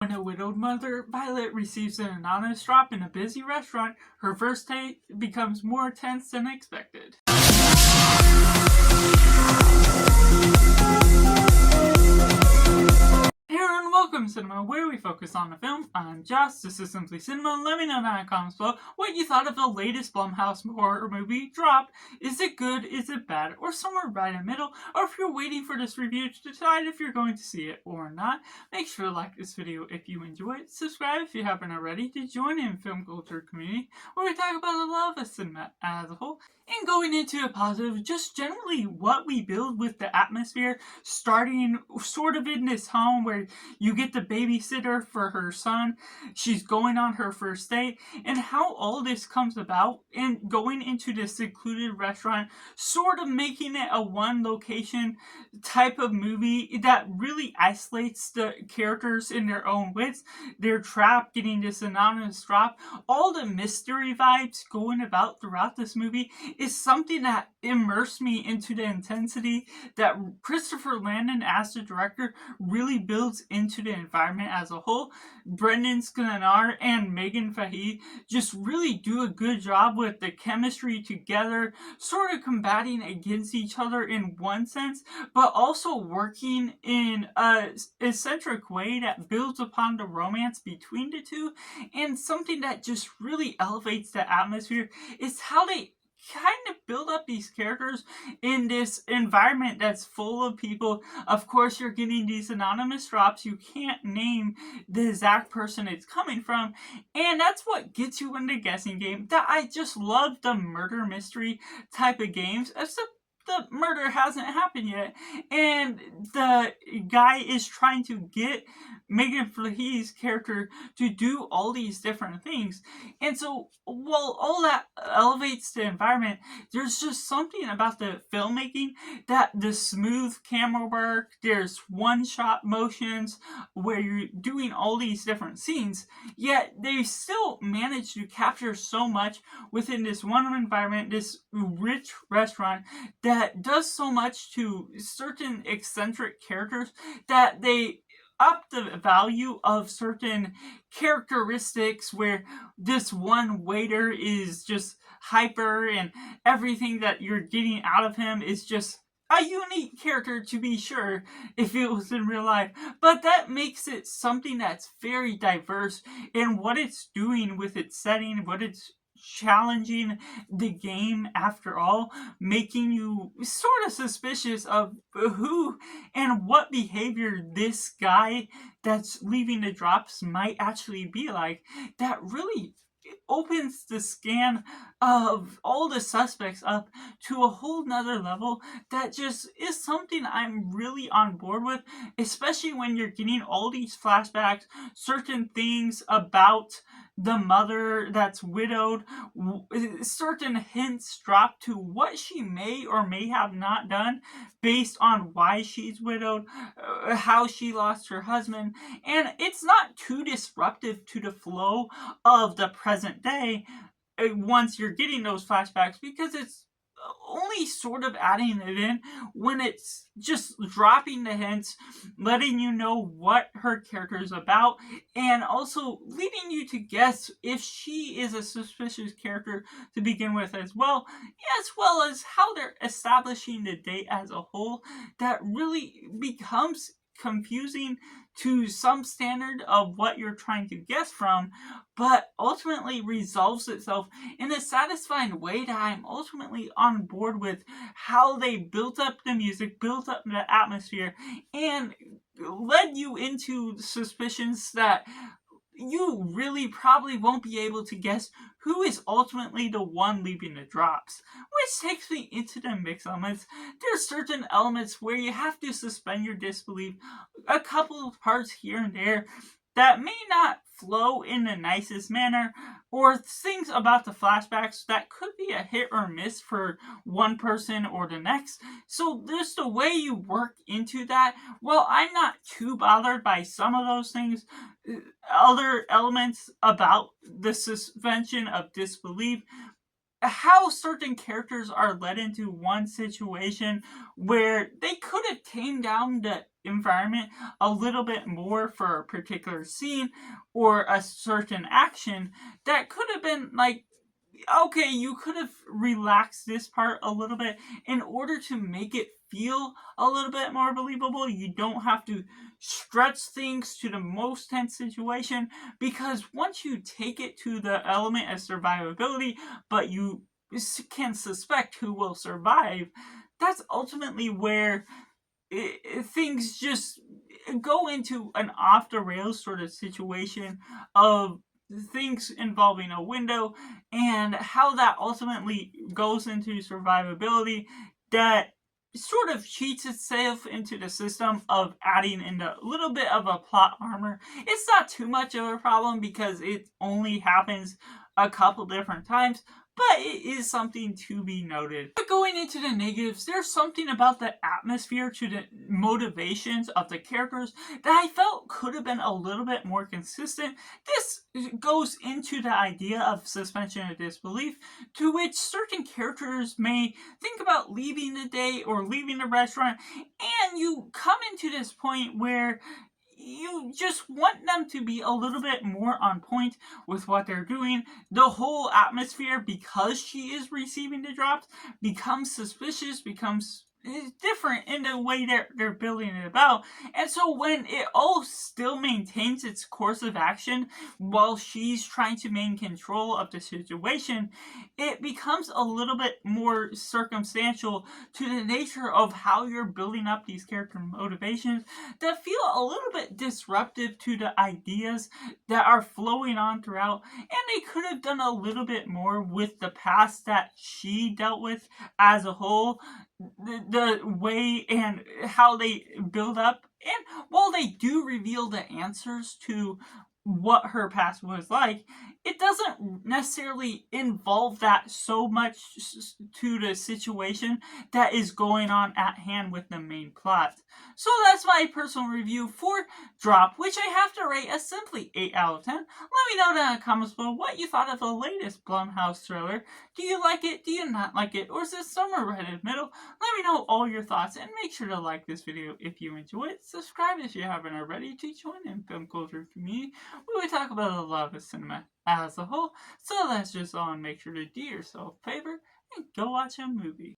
When a widowed mother, Violet, receives an anonymous drop in a busy restaurant, her first date becomes more tense than expected. Hello and welcome to Cinema, where we focus on the film. I'm Josh, this is Simply Cinema. Let me know down in the comments below what you thought of the latest Blumhouse horror movie, Drop. Is it good, is it bad, or somewhere right in the middle? Or if you're waiting for this review to decide if you're going to see it or not, make sure to like this video if you enjoy it, subscribe if you haven't already to join in the film culture community, where we talk about the love of cinema as a whole. And going into a positive, just generally what we build with the atmosphere, starting sort of in this home where you get the babysitter for her son, she's going on her first date, and how all this comes about, and going into this secluded restaurant, sort of making it a one location type of movie that really isolates the characters in their own wits. They're trapped, getting this anonymous drop. All the mystery vibes going about throughout this movie is something that immersed me into the intensity that Christopher Landon as the director really builds into the environment as a whole. Brendan Sklenar and Megan Fahey just really do a good job with the chemistry together, sort of combating against each other in one sense, but also working in a eccentric way that builds upon the romance between the two. And something that just really elevates the atmosphere is how they kind of build up these characters in this environment that's full of people. Of course, you're getting these anonymous drops. You can't name the exact person it's coming from, and that's what gets you in the guessing game. That I just love the murder mystery type of games, except the murder hasn't happened yet, and the guy is trying to get Megan Fahey's character to do all these different things. And so, while all that elevates the environment, there's just something about the filmmaking, that the smooth camera work, there's one-shot motions where you're doing all these different scenes, yet they still manage to capture so much within this one environment, this rich restaurant that does so much to certain eccentric characters that they up the value of certain characteristics, where this one waiter is just hyper and everything that you're getting out of him is just a unique character, to be sure, if it was in real life, but that makes it something that's very diverse in what it's doing with its setting, what it's challenging the game after all, making you sort of suspicious of who and what behavior this guy that's leaving the drops might actually be like. That really opens the scan of all the suspects up to a whole nother level that just is something I'm really on board with, especially when you're getting all these flashbacks, certain things about the mother that's widowed, certain hints dropped to what she may or may have not done based on why she's widowed, how she lost her husband, and it's not too disruptive to the flow of the present day once you're getting those flashbacks, because it's only sort of adding it in when it's just dropping the hints, letting you know what her character is about, and also leading you to guess if she is a suspicious character to begin with as well as how they're establishing the date as a whole. That really becomes confusing to some standard of what you're trying to guess from, but ultimately resolves itself in a satisfying way that I'm ultimately on board with how they built up the music, built up the atmosphere, and led you into suspicions that you really probably won't be able to guess who is ultimately the one leaving the drops. Which takes me into the mix elements. There's certain elements where you have to suspend your disbelief, a couple of parts here and there that may not flow in the nicest manner, or things about the flashbacks that could be a hit or miss for one person or the next. So there's the way you work into that. Well, I'm not too bothered by some of those things. Other elements about the suspension of disbelief, how certain characters are led into one situation where they could have tamed down the environment a little bit more for a particular scene or a certain action that could have been like, okay, you could have relaxed this part a little bit in order to make it feel a little bit more believable. You don't have to stretch things to the most tense situation, because once you take it to the element of survivability, but you can suspect who will survive, that's ultimately where things just go into an off the rails sort of situation of things involving a window and how that ultimately goes into survivability that sort of cheats itself into the system of adding in a little bit of a plot armor. It's not too much of a problem because it only happens a couple different times, but it is something to be noted. But going into the negatives, there's something about the atmosphere to the motivations of the characters that I felt could have been a little bit more consistent. This goes into the idea of suspension of disbelief, to which certain characters may think about leaving the day or leaving the restaurant, and you come into this point where you just want them to be a little bit more on point with what they're doing. The whole atmosphere, because she is receiving the drops, becomes suspicious, becomes different in the way they're building it about. And so when it all still maintains its course of action while she's trying to maintain control of the situation, it becomes a little bit more circumstantial to the nature of how you're building up these character motivations that feel a little bit disruptive to the ideas that are flowing on throughout. And they could have done a little bit more with the past that she dealt with as a whole, the way and how they build up. And while they do reveal the answers to what her past was like, it doesn't necessarily involve that so much to the situation that is going on at hand with the main plot. So that's my personal review for Drop, which I have to rate a simply 8 out of 10. Let me know down in the comments below what you thought of the latest Blumhouse thriller. Do you like it? Do you not like it? Or is it somewhere right in the middle? Let me know all your thoughts, and make sure to like this video if you enjoy it. Subscribe if you haven't already to join in film culture community where we talk about a lot of cinema as a whole. So let's just all make sure to do yourself a favor and go watch a movie.